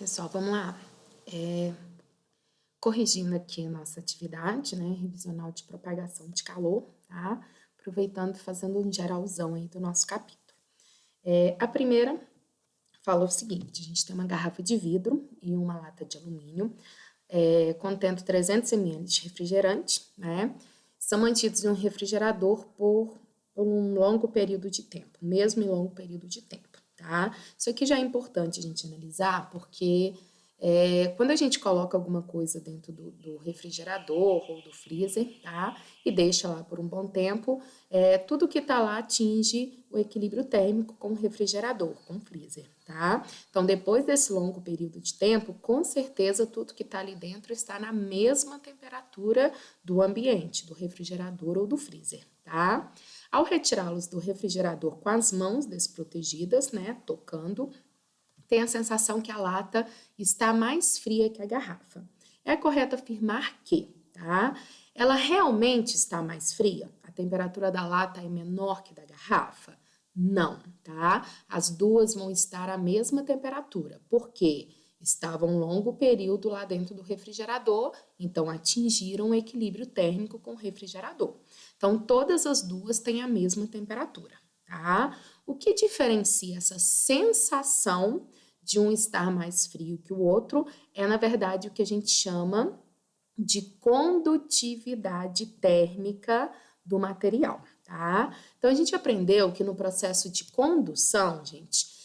Pessoal, vamos lá. Corrigindo aqui a nossa atividade, né, revisional de propagação de calor, tá? Aproveitando e fazendo um geralzão aí do nosso capítulo. A primeira fala o seguinte: a gente tem uma garrafa de vidro e uma lata de alumínio, contendo 300 ml de refrigerante, né? São mantidos em um refrigerador por um longo período de tempo, mesmo em longo período de tempo, tá? Isso aqui já é importante a gente analisar, porque quando a gente coloca alguma coisa dentro do refrigerador ou do freezer, tá? E deixa lá por um bom tempo, tudo que tá lá atinge o equilíbrio térmico com o refrigerador, com o freezer, tá? Então, depois desse longo período de tempo, com certeza tudo que tá ali dentro está na mesma temperatura do ambiente, do refrigerador ou do freezer, tá? Ao retirá-los do refrigerador com as mãos desprotegidas, né, tocando, tem a sensação que a lata está mais fria que a garrafa. É correto afirmar que, tá? Ela realmente está mais fria? A temperatura da lata é menor que da garrafa? Não, tá? As duas vão estar à mesma temperatura. Por quê? Estavam um longo período lá dentro do refrigerador, então atingiram o equilíbrio térmico com o refrigerador. Então, todas as duas têm a mesma temperatura, tá? O que diferencia essa sensação de um estar mais frio que o outro é, na verdade, o que a gente chama de condutividade térmica do material, tá? Então, a gente aprendeu que no processo de condução, gente,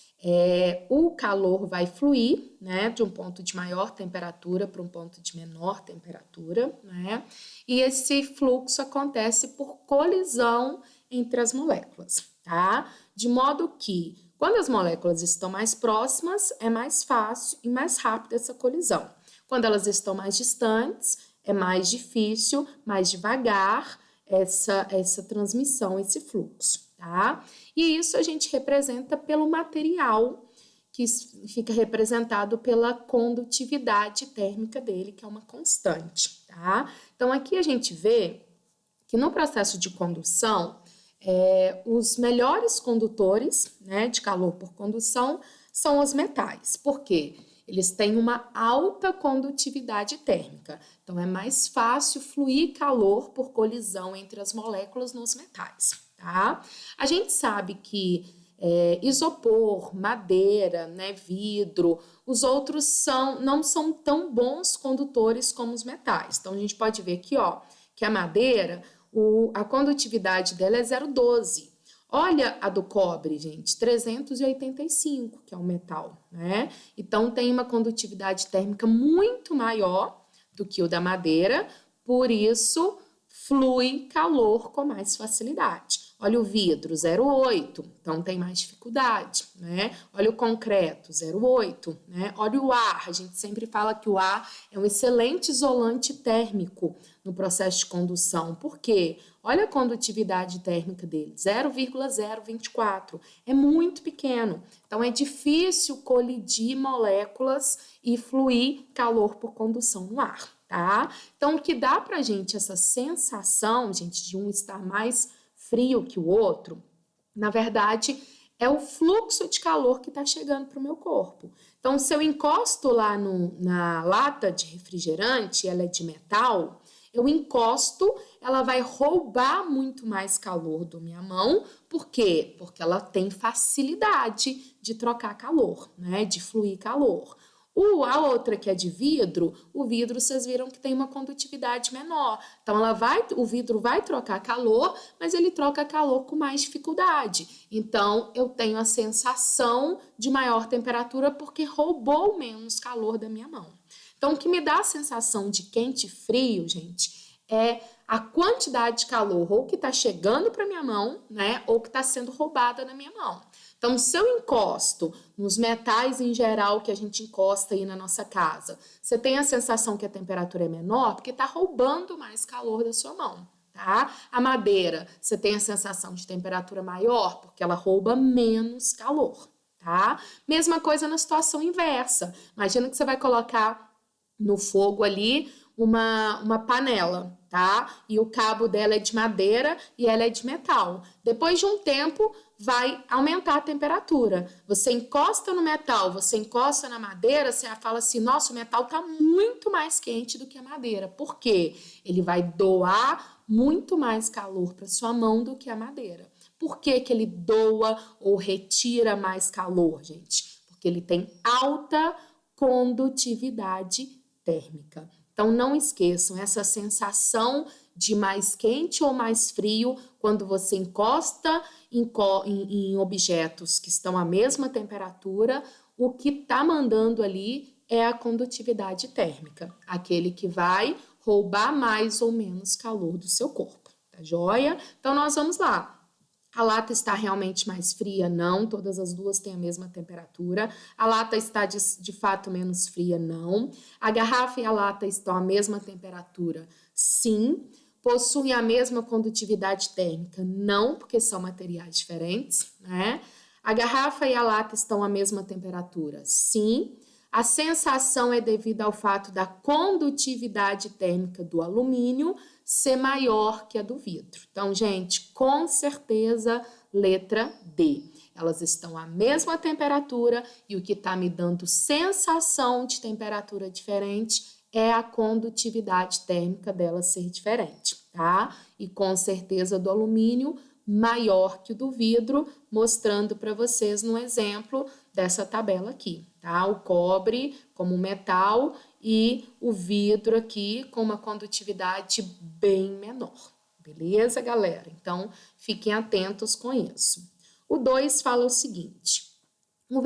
o calor vai fluir, né, de um ponto de maior temperatura para um ponto de menor temperatura, né? E esse fluxo acontece por colisão entre as moléculas, tá? De modo que, quando as moléculas estão mais próximas, é mais fácil e mais rápido essa colisão. Quando elas estão mais distantes, é mais difícil, mais devagar essa transmissão, esse fluxo, tá? E isso a gente representa pelo material, que fica representado pela condutividade térmica dele, que é uma constante, tá? Então, aqui a gente vê que no processo de condução, os melhores condutores, né, de calor por condução são os metais. Por quê? Eles têm uma alta condutividade térmica. Então, é mais fácil fluir calor por colisão entre as moléculas nos metais, tá? A gente sabe que isopor, madeira, né, vidro, os outros não são tão bons condutores como os metais. Então, a gente pode ver aqui, ó, que a madeira, a condutividade dela é 0,12. Olha a do cobre, gente, 385, que é um metal, né? Então, tem uma condutividade térmica muito maior do que o da madeira, por isso flui calor com mais facilidade. Olha o vidro, 0,8, então tem mais dificuldade, né? Olha o concreto, 0,8, né? Olha o ar, a gente sempre fala que o ar é um excelente isolante térmico no processo de condução. Por quê? Olha a condutividade térmica dele, 0,024, é muito pequeno. Então, é difícil colidir moléculas e fluir calor por condução no ar, tá? Então, o que dá pra gente essa sensação, gente, de um estar mais frio que o outro, na verdade, é o fluxo de calor que está chegando para o meu corpo. Então, se eu encosto lá na lata de refrigerante, ela é de metal, eu encosto, ela vai roubar muito mais calor da minha mão. Por quê? Porque ela tem facilidade de trocar calor, né? De fluir calor. A outra que é de vidro, o vidro vocês viram que tem uma condutividade menor. Então, o vidro vai trocar calor, mas ele troca calor com mais dificuldade. Então, eu tenho a sensação de maior temperatura porque roubou menos calor da minha mão. Então, o que me dá a sensação de quente e frio, gente, é a quantidade de calor ou que está chegando para minha mão, né, ou que está sendo roubada na minha mão. Então, se eu encosto nos metais em geral que a gente encosta aí na nossa casa, você tem a sensação que a temperatura é menor porque está roubando mais calor da sua mão, tá? A madeira, você tem a sensação de temperatura maior porque ela rouba menos calor, tá? Mesma coisa na situação inversa. Imagina que você vai colocar no fogo ali uma panela, tá? E o cabo dela é de madeira e ela é de metal. Depois de um tempo, vai aumentar a temperatura. Você encosta no metal, você encosta na madeira, você fala assim, nossa, o metal está muito mais quente do que a madeira. Por quê? Ele vai doar muito mais calor para sua mão do que a madeira. Por que que ele doa ou retira mais calor, gente? Porque ele tem alta condutividade térmica. Então, não esqueçam essa sensação de mais quente ou mais frio quando você encosta em objetos que estão à mesma temperatura, o que está mandando ali é a condutividade térmica, aquele que vai roubar mais ou menos calor do seu corpo, tá joia? Então, nós vamos lá. A lata está realmente mais fria? Não, todas as duas têm a mesma temperatura. A lata está de fato menos fria? Não. A garrafa e a lata estão à mesma temperatura? Sim. Possuem a mesma condutividade térmica? Não, porque são materiais diferentes, né? A garrafa e a lata estão à mesma temperatura? Sim. A sensação é devida ao fato da condutividade térmica do alumínio ser maior que a do vidro. Então, gente, com certeza, letra D. Elas estão à mesma temperatura e o que está me dando sensação de temperatura diferente é a condutividade térmica dela ser diferente, tá? E com certeza do alumínio maior que o do vidro, mostrando para vocês no exemplo dessa tabela aqui, tá? O cobre como metal e o vidro aqui com uma condutividade bem menor, beleza, galera? Então, fiquem atentos com isso. O 2 fala o seguinte, um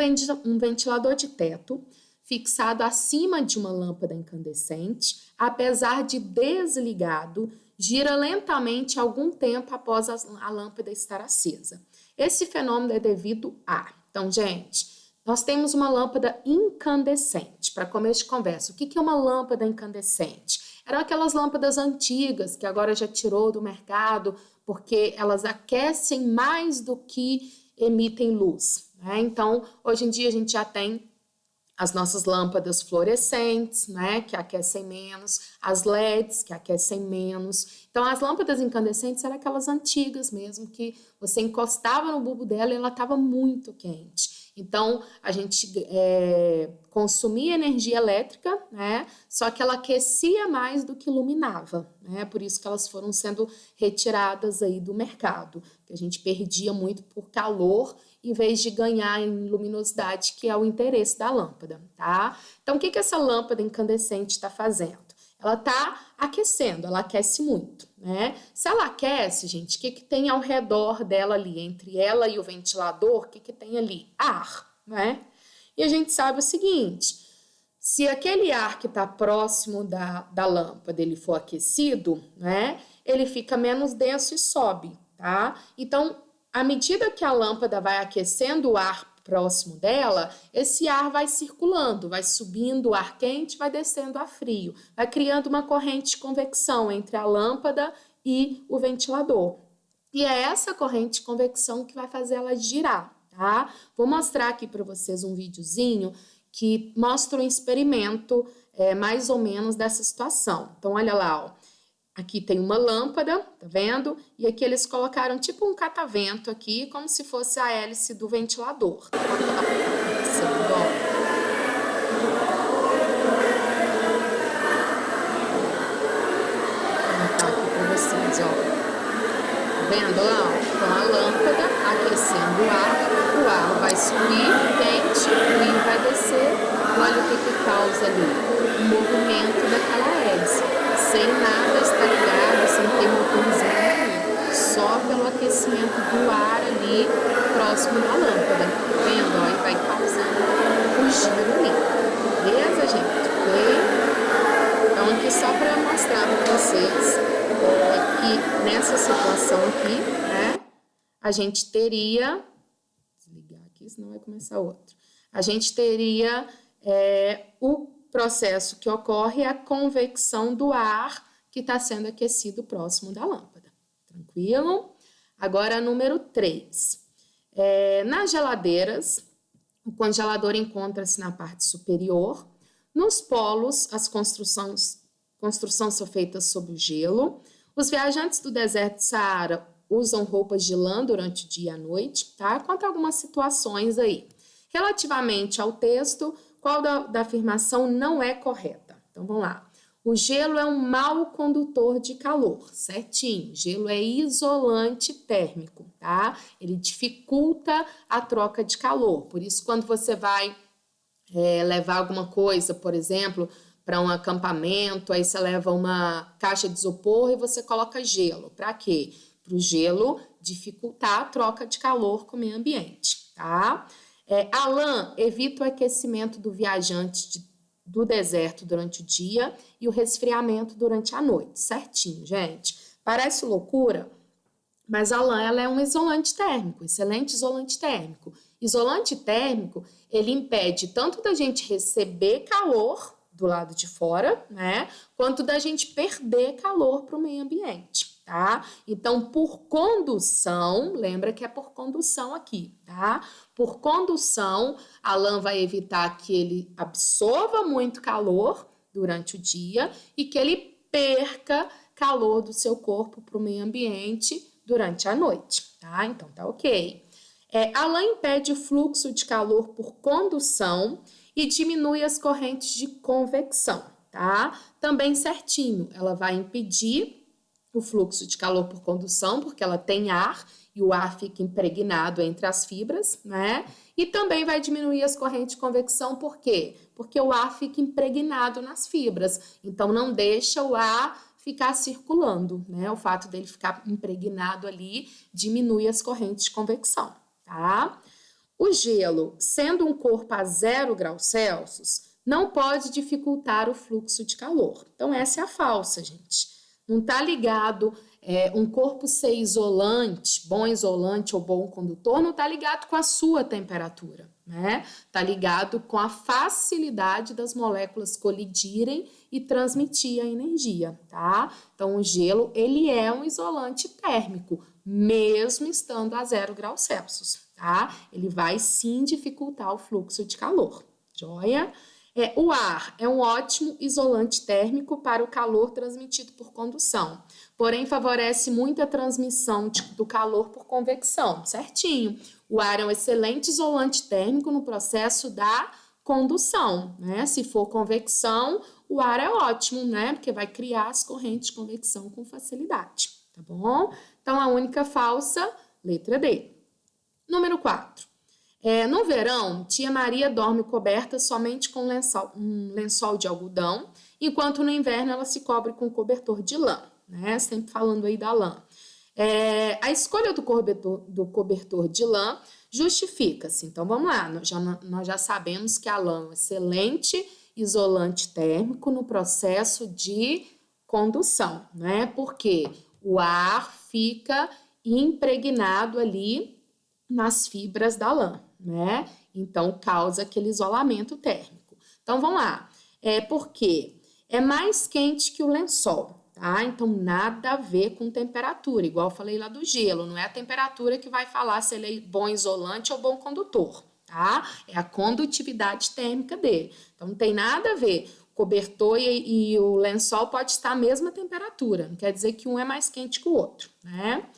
ventilador de teto fixado acima de uma lâmpada incandescente, apesar de desligado, gira lentamente algum tempo após a lâmpada estar acesa. Esse fenômeno é devido a... Então, gente, nós temos uma lâmpada incandescente. Para começo de conversa, o que é uma lâmpada incandescente? Eram aquelas lâmpadas antigas que agora já tirou do mercado porque elas aquecem mais do que emitem luz, né? Então, hoje em dia a gente já tem as nossas lâmpadas fluorescentes, né, que aquecem menos, as LEDs, que aquecem menos. Então, as lâmpadas incandescentes eram aquelas antigas mesmo, que você encostava no bulbo dela e ela estava muito quente. Então, a gente consumia energia elétrica, né, só que ela aquecia mais do que iluminava, né, por isso que elas foram sendo retiradas aí do mercado, que a gente perdia muito por calor, em vez de ganhar em luminosidade, que é o interesse da lâmpada, tá? Então, o que essa lâmpada incandescente está fazendo? Ela está aquecendo, ela aquece muito, né? Se ela aquece, gente, o que tem ao redor dela ali, entre ela e o ventilador, o que tem ali? Ar, né? E a gente sabe o seguinte, se aquele ar que está próximo da lâmpada, ele for aquecido, né? Ele fica menos denso e sobe, tá? Então, à medida que a lâmpada vai aquecendo o ar próximo dela, esse ar vai circulando, vai subindo o ar quente, vai descendo ar frio, vai criando uma corrente de convecção entre a lâmpada e o ventilador. E é essa corrente de convecção que vai fazer ela girar, tá? Vou mostrar aqui para vocês um videozinho que mostra um experimento mais ou menos dessa situação. Então, olha lá, ó. Aqui tem uma lâmpada, tá vendo? E aqui eles colocaram tipo um catavento aqui, como se fosse a hélice do ventilador. Vou colocar aqui para vocês, ó. Tá vendo lá, ó? Então a lâmpada aquecendo o ar vai subir, quente, frio vai descer. Olha o que causa ali, o movimento daquela hélice. Sem nada estar ligado, sem ter motorzinho, só pelo aquecimento do ar ali próximo da lâmpada. Tá vendo? Ó, e vai causando o giro ali. Beleza, gente? Ok? Então, aqui só para mostrar para vocês que nessa situação aqui, né, a gente teria... Desligar aqui, senão vai começar outro. A gente teria o processo que ocorre é a convecção do ar que está sendo aquecido próximo da lâmpada. Tranquilo? Agora, número 3. Nas geladeiras, o congelador encontra-se na parte superior. Nos polos, as construções são feitas sob o gelo. Os viajantes do deserto do Saara usam roupas de lã durante o dia e a noite, tá? Quanto a algumas situações aí. Relativamente ao texto, qual da afirmação não é correta? Então, vamos lá. O gelo é um mau condutor de calor, certinho. Gelo é isolante térmico, tá? Ele dificulta a troca de calor. Por isso, quando você vai levar alguma coisa, por exemplo, para um acampamento, aí você leva uma caixa de isopor e você coloca gelo. Para quê? Para o gelo dificultar a troca de calor com o meio ambiente, tá? A lã evita o aquecimento do viajante do deserto durante o dia e o resfriamento durante a noite, certinho, gente? Parece loucura, mas a lã ela é um isolante térmico, excelente isolante térmico. Isolante térmico, ele impede tanto da gente receber calor do lado de fora, né, quanto da gente perder calor para o meio ambiente, tá? Então, por condução, lembra que é por condução aqui, tá? Por condução, a lã vai evitar que ele absorva muito calor durante o dia e que ele perca calor do seu corpo para o meio ambiente durante a noite, tá? Então, tá ok. A lã impede o fluxo de calor por condução e diminui as correntes de convecção, tá? Também certinho, ela vai impedir o fluxo de calor por condução, porque ela tem ar e o ar fica impregnado entre as fibras, né? E também vai diminuir as correntes de convecção, por quê? Porque o ar fica impregnado nas fibras, então não deixa o ar ficar circulando, né? O fato dele ficar impregnado ali diminui as correntes de convecção, tá? O gelo, sendo um corpo a 0 graus Celsius, não pode dificultar o fluxo de calor. Então, essa é a falsa, gente. Não está ligado um corpo ser isolante, bom isolante ou bom condutor, não está ligado com a sua temperatura, né? Está ligado com a facilidade das moléculas colidirem e transmitir a energia, tá? Então, o gelo, ele é um isolante térmico, mesmo estando a 0 graus Celsius, tá? Ele vai sim dificultar o fluxo de calor, joia? O ar é um ótimo isolante térmico para o calor transmitido por condução, porém favorece muito a transmissão do calor por convecção, certinho. O ar é um excelente isolante térmico no processo da condução, né? Se for convecção, o ar é ótimo, né? Porque vai criar as correntes de convecção com facilidade, tá bom? Então, a única falsa, letra D. Número 4. No verão, tia Maria dorme coberta somente com um lençol de algodão, enquanto no inverno ela se cobre com cobertor de lã, né? Sempre falando aí da lã. A escolha do cobertor de lã justifica-se. Então, vamos lá. Nós já sabemos que a lã é um excelente isolante térmico no processo de condução, né? Porque o ar fica impregnado ali nas fibras da lã, né? Então, causa aquele isolamento térmico. Então, vamos lá. Porque é mais quente que o lençol, tá? Então, nada a ver com temperatura, igual eu falei lá do gelo. Não é a temperatura que vai falar se ele é bom isolante ou bom condutor, tá? É a condutividade térmica dele. Então, não tem nada a ver. O cobertor e o lençol pode estar a mesma temperatura. Não quer dizer que um é mais quente que o outro, né?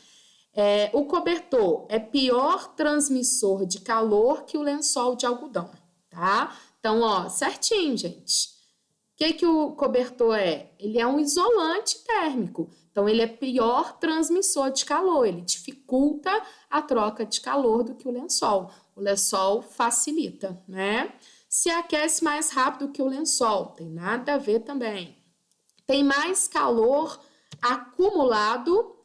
O cobertor é pior transmissor de calor que o lençol de algodão, tá? Então, ó, certinho, gente. O que o cobertor é? Ele é um isolante térmico. Então, ele é pior transmissor de calor. Ele dificulta a troca de calor do que o lençol. O lençol facilita, né? Se aquece mais rápido que o lençol. Tem nada a ver também. Tem mais calor acumulado...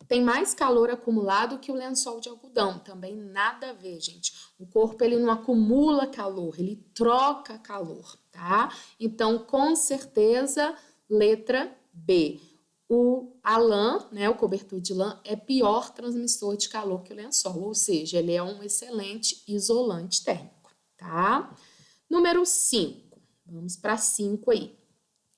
Tem mais calor acumulado que o lençol de algodão. Também nada a ver, gente. O corpo, ele não acumula calor, ele troca calor, tá? Então, com certeza, letra B. A lã, né, o cobertor de lã, é pior transmissor de calor que o lençol, ou seja, ele é um excelente isolante térmico, tá? Número 5. Vamos para 5 aí.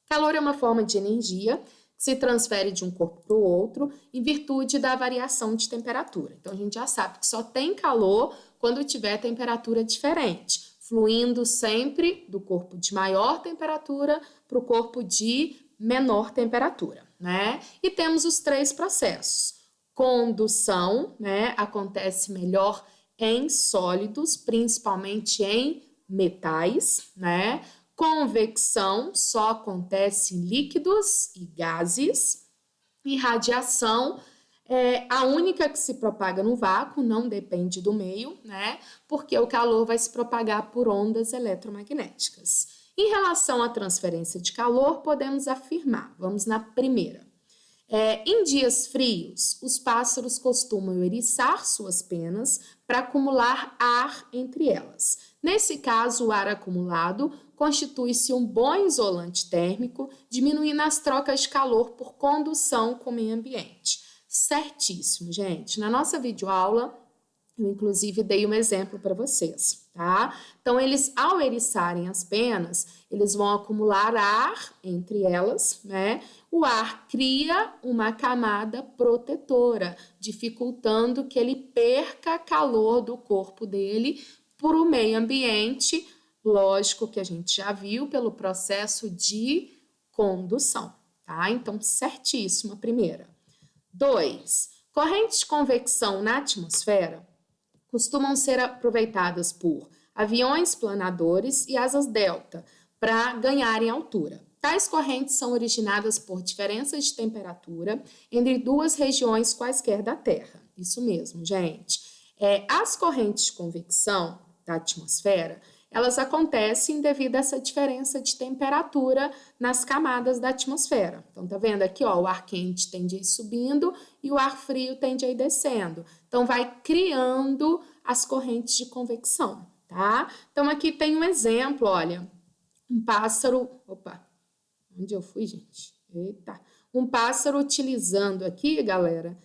Calor é uma forma de energia que se transfere de um corpo para o outro em virtude da variação de temperatura. Então, a gente já sabe que só tem calor quando tiver temperatura diferente, fluindo sempre do corpo de maior temperatura para o corpo de menor temperatura, né? E temos os três processos. Condução, né? Acontece melhor em sólidos, principalmente em metais, né? Convecção só acontece em líquidos e gases. E radiação é a única que se propaga no vácuo, não depende do meio, né? Porque o calor vai se propagar por ondas eletromagnéticas. Em relação à transferência de calor, podemos afirmar, vamos na primeira. Em dias frios, os pássaros costumam eriçar suas penas para acumular ar entre elas. Nesse caso, o ar acumulado constitui-se um bom isolante térmico, diminuindo as trocas de calor por condução com o meio ambiente. Certíssimo, gente. Na nossa videoaula, eu inclusive dei um exemplo para vocês, tá? Então, eles, ao eriçarem as penas, eles vão acumular ar entre elas, né? O ar cria uma camada protetora, dificultando que ele perca calor do corpo dele para o meio ambiente, lógico que a gente já viu pelo processo de condução, tá? Então, certíssimo a primeira. 2. Correntes de convecção na atmosfera costumam ser aproveitadas por aviões planadores e asas delta para ganharem altura. Tais correntes são originadas por diferenças de temperatura entre duas regiões quaisquer da Terra. Isso mesmo, gente. As correntes de convecção da atmosfera, elas acontecem devido a essa diferença de temperatura nas camadas da atmosfera. Então, tá vendo aqui, ó, o ar quente tende a ir subindo e o ar frio tende a ir descendo. Então, vai criando as correntes de convecção, tá? Então, aqui tem um exemplo, olha, um pássaro... Opa, onde eu fui, gente? Eita! Um pássaro utilizando aqui, galera,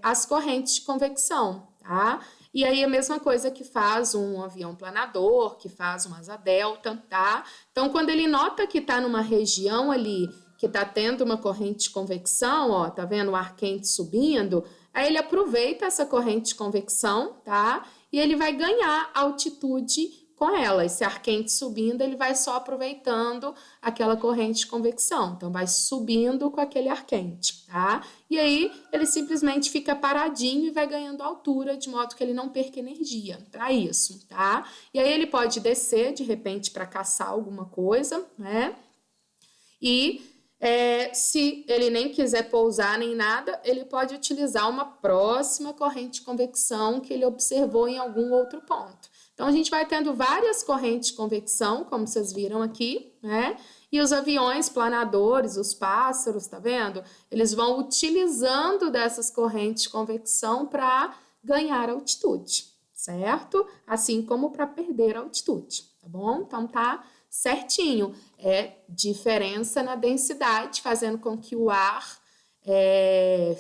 as correntes de convecção, tá? E aí, a mesma coisa que faz um avião planador, que faz uma asa delta, tá? Então, quando ele nota que está numa região ali que está tendo uma corrente de convecção, ó, tá vendo o ar quente subindo? Aí ele aproveita essa corrente de convecção, tá? E ele vai ganhar altitude com ela. Esse ar quente subindo, ele vai só aproveitando aquela corrente de convecção. Então, vai subindo com aquele ar quente, tá? E aí, ele simplesmente fica paradinho e vai ganhando altura, de modo que ele não perca energia para isso, tá? E aí, ele pode descer, de repente, para caçar alguma coisa, né? E se ele nem quiser pousar nem nada, ele pode utilizar uma próxima corrente de convecção que ele observou em algum outro ponto. Então, a gente vai tendo várias correntes de convecção, como vocês viram aqui, né? E os aviões planadores, os pássaros, tá vendo? Eles vão utilizando dessas correntes de convecção para ganhar altitude, certo? Assim como para perder altitude, tá bom? Então, tá certinho. Diferença na densidade, fazendo com que o ar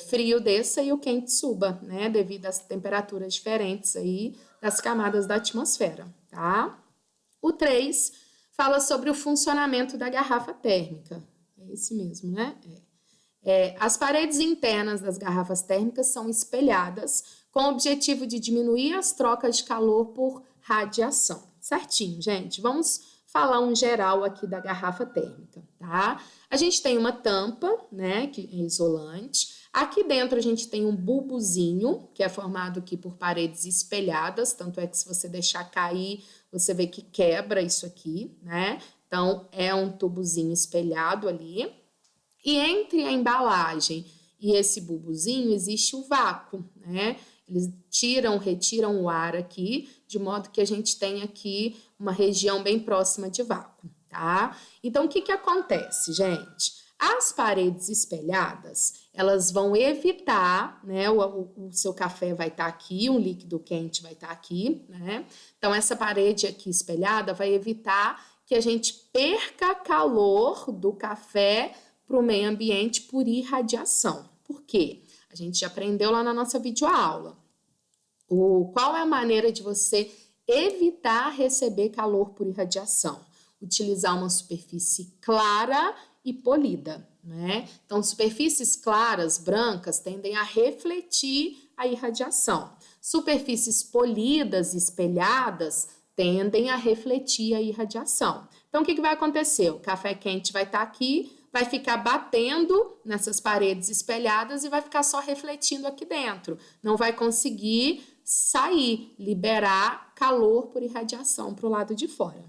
frio desça e o quente suba, né? Devido às temperaturas diferentes aí das camadas da atmosfera, tá? O 3 fala sobre o funcionamento da garrafa térmica. É esse mesmo, né? As paredes internas das garrafas térmicas são espelhadas com o objetivo de diminuir as trocas de calor por radiação. Certinho, gente. Vamos falar um geral aqui da garrafa térmica, tá? A gente tem uma tampa, né, que é isolante. Aqui dentro a gente tem um bulbozinho, que é formado aqui por paredes espelhadas, tanto é que se você deixar cair, você vê que quebra isso aqui, né? Então, é um tubozinho espelhado ali. E entre a embalagem e esse bulbozinho existe o vácuo, né? Eles retiram o ar aqui, de modo que a gente tem aqui uma região bem próxima de vácuo, tá? Então, o que que acontece, gente? As paredes espelhadas, elas vão evitar, né? O seu café vai estar aqui, um líquido quente vai estar aqui, né? Então, essa parede aqui espelhada vai evitar que a gente perca calor do café para o meio ambiente por irradiação. Por quê? A gente já aprendeu lá na nossa videoaula. Qual é a maneira de você evitar receber calor por irradiação? Utilizar uma superfície clara e polida, né? Então, superfícies claras, brancas, tendem a refletir a irradiação. Superfícies polidas, espelhadas, tendem a refletir a irradiação. Então, o que vai acontecer? O café quente vai estar aqui, vai ficar batendo nessas paredes espelhadas e vai ficar só refletindo aqui dentro. Não vai conseguir sair, liberar calor por irradiação para o lado de fora.